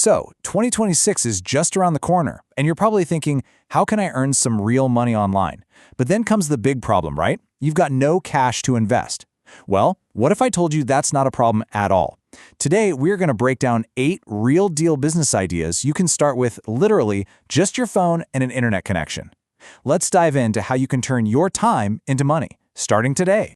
So, 2026 is just around the corner, and you're probably thinking, how can I earn some real money online? But then comes the big problem, right? You've got no cash to invest. Well, what if I told you that's not a problem at all? Today, we're going to break down 8 real-deal business ideas you can start with literally just your phone and an internet connection. Let's dive into how you can turn your time into money, starting today.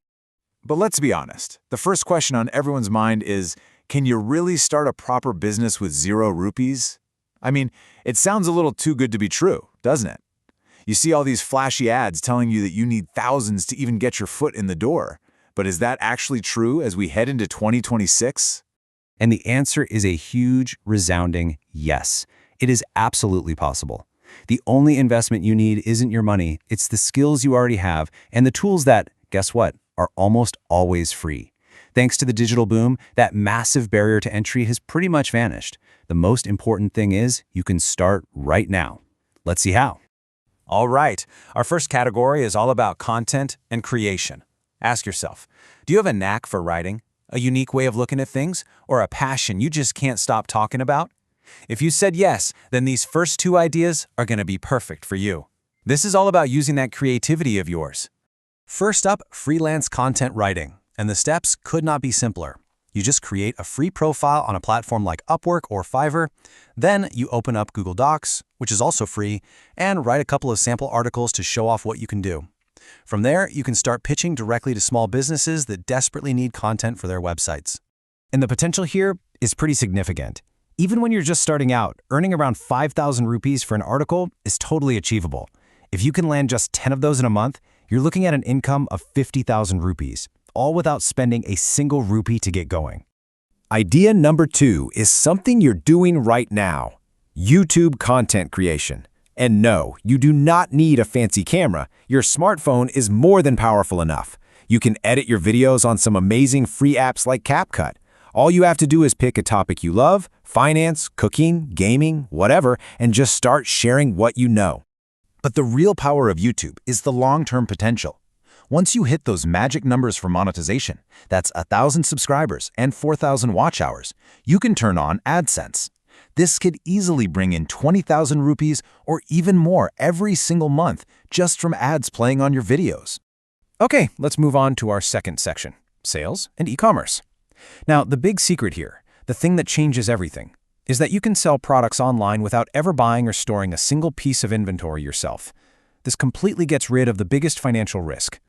But let's be honest, the first question on everyone's mind is, can you really start a proper business with 0 rupees? I mean, it sounds a little too good to be true, doesn't it? You see all these flashy ads telling you that you need thousands to even get your foot in the door. But is that actually true as we head into 2026? And the answer is a huge, resounding yes. It is absolutely possible. The only investment you need isn't your money, it's the skills you already have and the tools that, guess what, are almost always free. Thanks to the digital boom, that massive barrier to entry has pretty much vanished. The most important thing is you can start right now. Let's see how. All right, our first category is all about content and creation. Ask yourself, do you have a knack for writing, a unique way of looking at things, or a passion you just can't stop talking about? If you said yes, then these first 2 ideas are going to be perfect for you. This is all about using that creativity of yours. First up, freelance content writing. And the steps could not be simpler. You just create a free profile on a platform like Upwork or Fiverr. Then you open up Google Docs, which is also free, and write a couple of sample articles to show off what you can do. From there, you can start pitching directly to small businesses that desperately need content for their websites. And the potential here is pretty significant. Even when you're just starting out, earning around 5,000 rupees for an article is totally achievable. If you can land just 10 of those in a month, you're looking at an income of 50,000 rupees, all without spending a single rupee to get going. Idea number 2 is something you're doing right now. YouTube content creation. And no, you do not need a fancy camera. Your smartphone is more than powerful enough. You can edit your videos on some amazing free apps like CapCut. All you have to do is pick a topic you love, finance, cooking, gaming, whatever, and just start sharing what you know. But the real power of YouTube is the long-term potential. Once you hit those magic numbers for monetization, that's 1,000 subscribers and 4,000 watch hours, you can turn on AdSense. This could easily bring in 20,000 rupees or even more every single month just from ads playing on your videos. Okay, let's move on to our second section, sales and e-commerce. Now, the big secret here, the thing that changes everything, is that you can sell products online without ever buying or storing a single piece of inventory yourself. This completely gets rid of the biggest financial risk.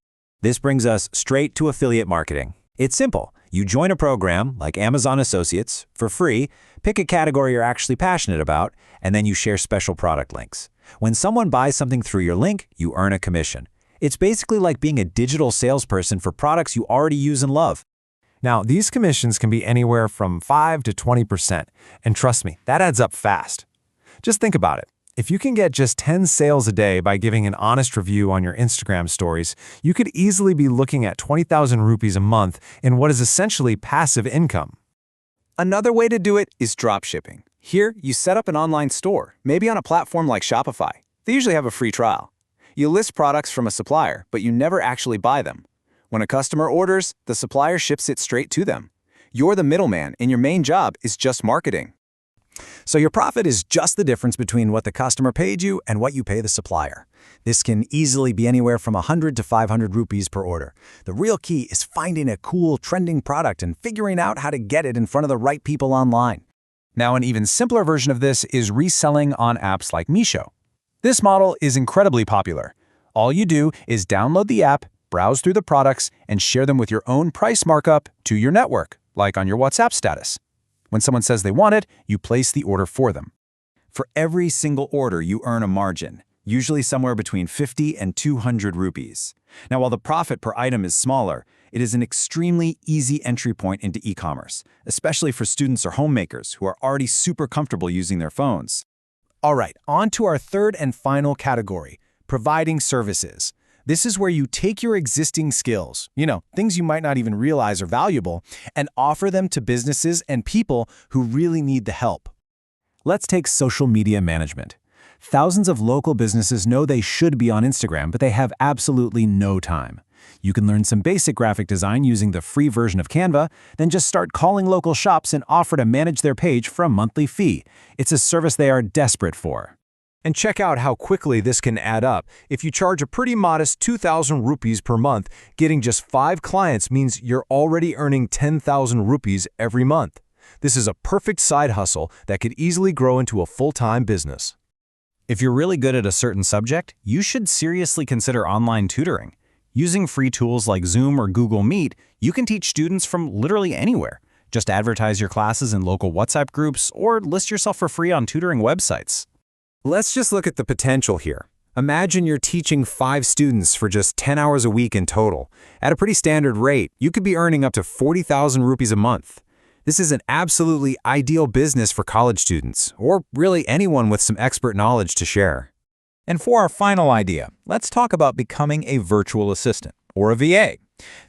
This brings us straight to affiliate marketing. It's simple. You join a program like Amazon Associates for free, pick a category you're actually passionate about, and then you share special product links. When someone buys something through your link, you earn a commission. It's basically like being a digital salesperson for products you already use and love. Now, these commissions can be anywhere from 5 to 20%, and trust me, that adds up fast. Just think about it. If you can get just 10 sales a day by giving an honest review on your Instagram stories, you could easily be looking at 20,000 rupees a month in what is essentially passive income. Another way to do it is dropshipping. Here, you set up an online store, maybe on a platform like Shopify. They usually have a free trial. You list products from a supplier, but you never actually buy them. When a customer orders, the supplier ships it straight to them. You're the middleman, and your main job is just marketing. So your profit is just the difference between what the customer paid you and what you pay the supplier. This can easily be anywhere from 100 to 500 rupees per order. The real key is finding a cool, trending product and figuring out how to get it in front of the right people online. Now, an even simpler version of this is reselling on apps like Meesho. This model is incredibly popular. All you do is download the app, browse through the products, and share them with your own price markup to your network, like on your WhatsApp status. When someone says they want it, you place the order for them. For every single order, you earn a margin, usually somewhere between 50 and 200 rupees. Now, while the profit per item is smaller, it is an extremely easy entry point into e-commerce, especially for students or homemakers who are already super comfortable using their phones. All right, on to our third and final category, providing services. This is where you take your existing skills, things you might not even realize are valuable, and offer them to businesses and people who really need the help. Let's take social media management. Thousands of local businesses know they should be on Instagram, but they have absolutely no time. You can learn some basic graphic design using the free version of Canva, then just start calling local shops and offer to manage their page for a monthly fee. It's a service they are desperate for. And check out how quickly this can add up. If you charge a pretty modest 2,000 rupees per month, getting just 5 clients means you're already earning 10,000 rupees every month. This is a perfect side hustle that could easily grow into a full-time business. If you're really good at a certain subject, you should seriously consider online tutoring. Using free tools like Zoom or Google Meet, you can teach students from literally anywhere. Just advertise your classes in local WhatsApp groups or list yourself for free on tutoring websites. Let's just look at the potential here. Imagine you're teaching 5 students for just 10 hours a week in total. At a pretty standard rate, you could be earning up to 40,000 rupees a month. This is an absolutely ideal business for college students, or really anyone with some expert knowledge to share. And for our final idea, let's talk about becoming a virtual assistant, or a VA.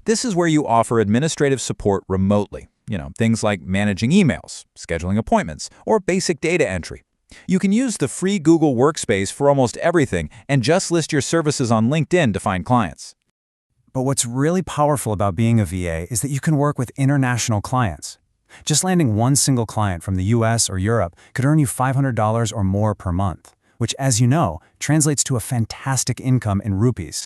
This is where you offer administrative support remotely. Things like managing emails, scheduling appointments, or basic data entry. You can use the free Google Workspace for almost everything and just list your services on LinkedIn to find clients. But what's really powerful about being a VA is that you can work with international clients. Just landing one single client from the US or Europe could earn you $500 or more per month, which, as you know, translates to a fantastic income in rupees.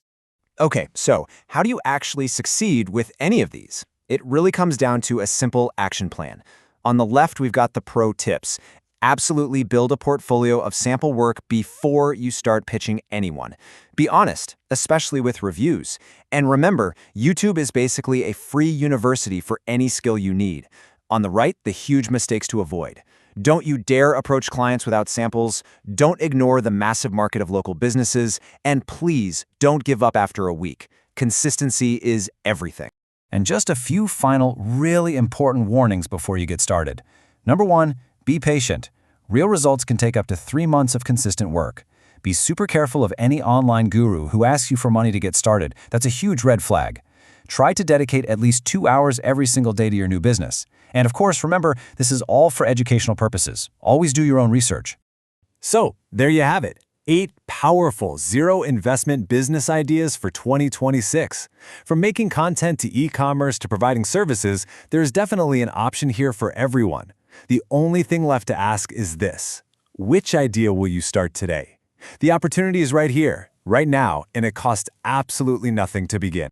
Okay, so how do you actually succeed with any of these? It really comes down to a simple action plan. On the left, we've got the pro tips. Absolutely build a portfolio of sample work before you start pitching anyone. Be honest, especially with reviews. And remember, YouTube is basically a free university for any skill you need. On the right, the huge mistakes to avoid. Don't you dare approach clients without samples, don't ignore the massive market of local businesses, and please don't give up after a week. Consistency is everything. And just a few final, really important warnings before you get started. Number 1, be patient. Real results can take up to 3 months of consistent work. Be super careful of any online guru who asks you for money to get started. That's a huge red flag. Try to dedicate at least 2 hours every single day to your new business. And of course, remember, this is all for educational purposes. Always do your own research. So, there you have it. 8 powerful zero-investment business ideas for 2026. From making content to e-commerce to providing services, there's definitely an option here for everyone. The only thing left to ask is this: which idea will you start today? The opportunity is right here, right now, and it costs absolutely nothing to begin.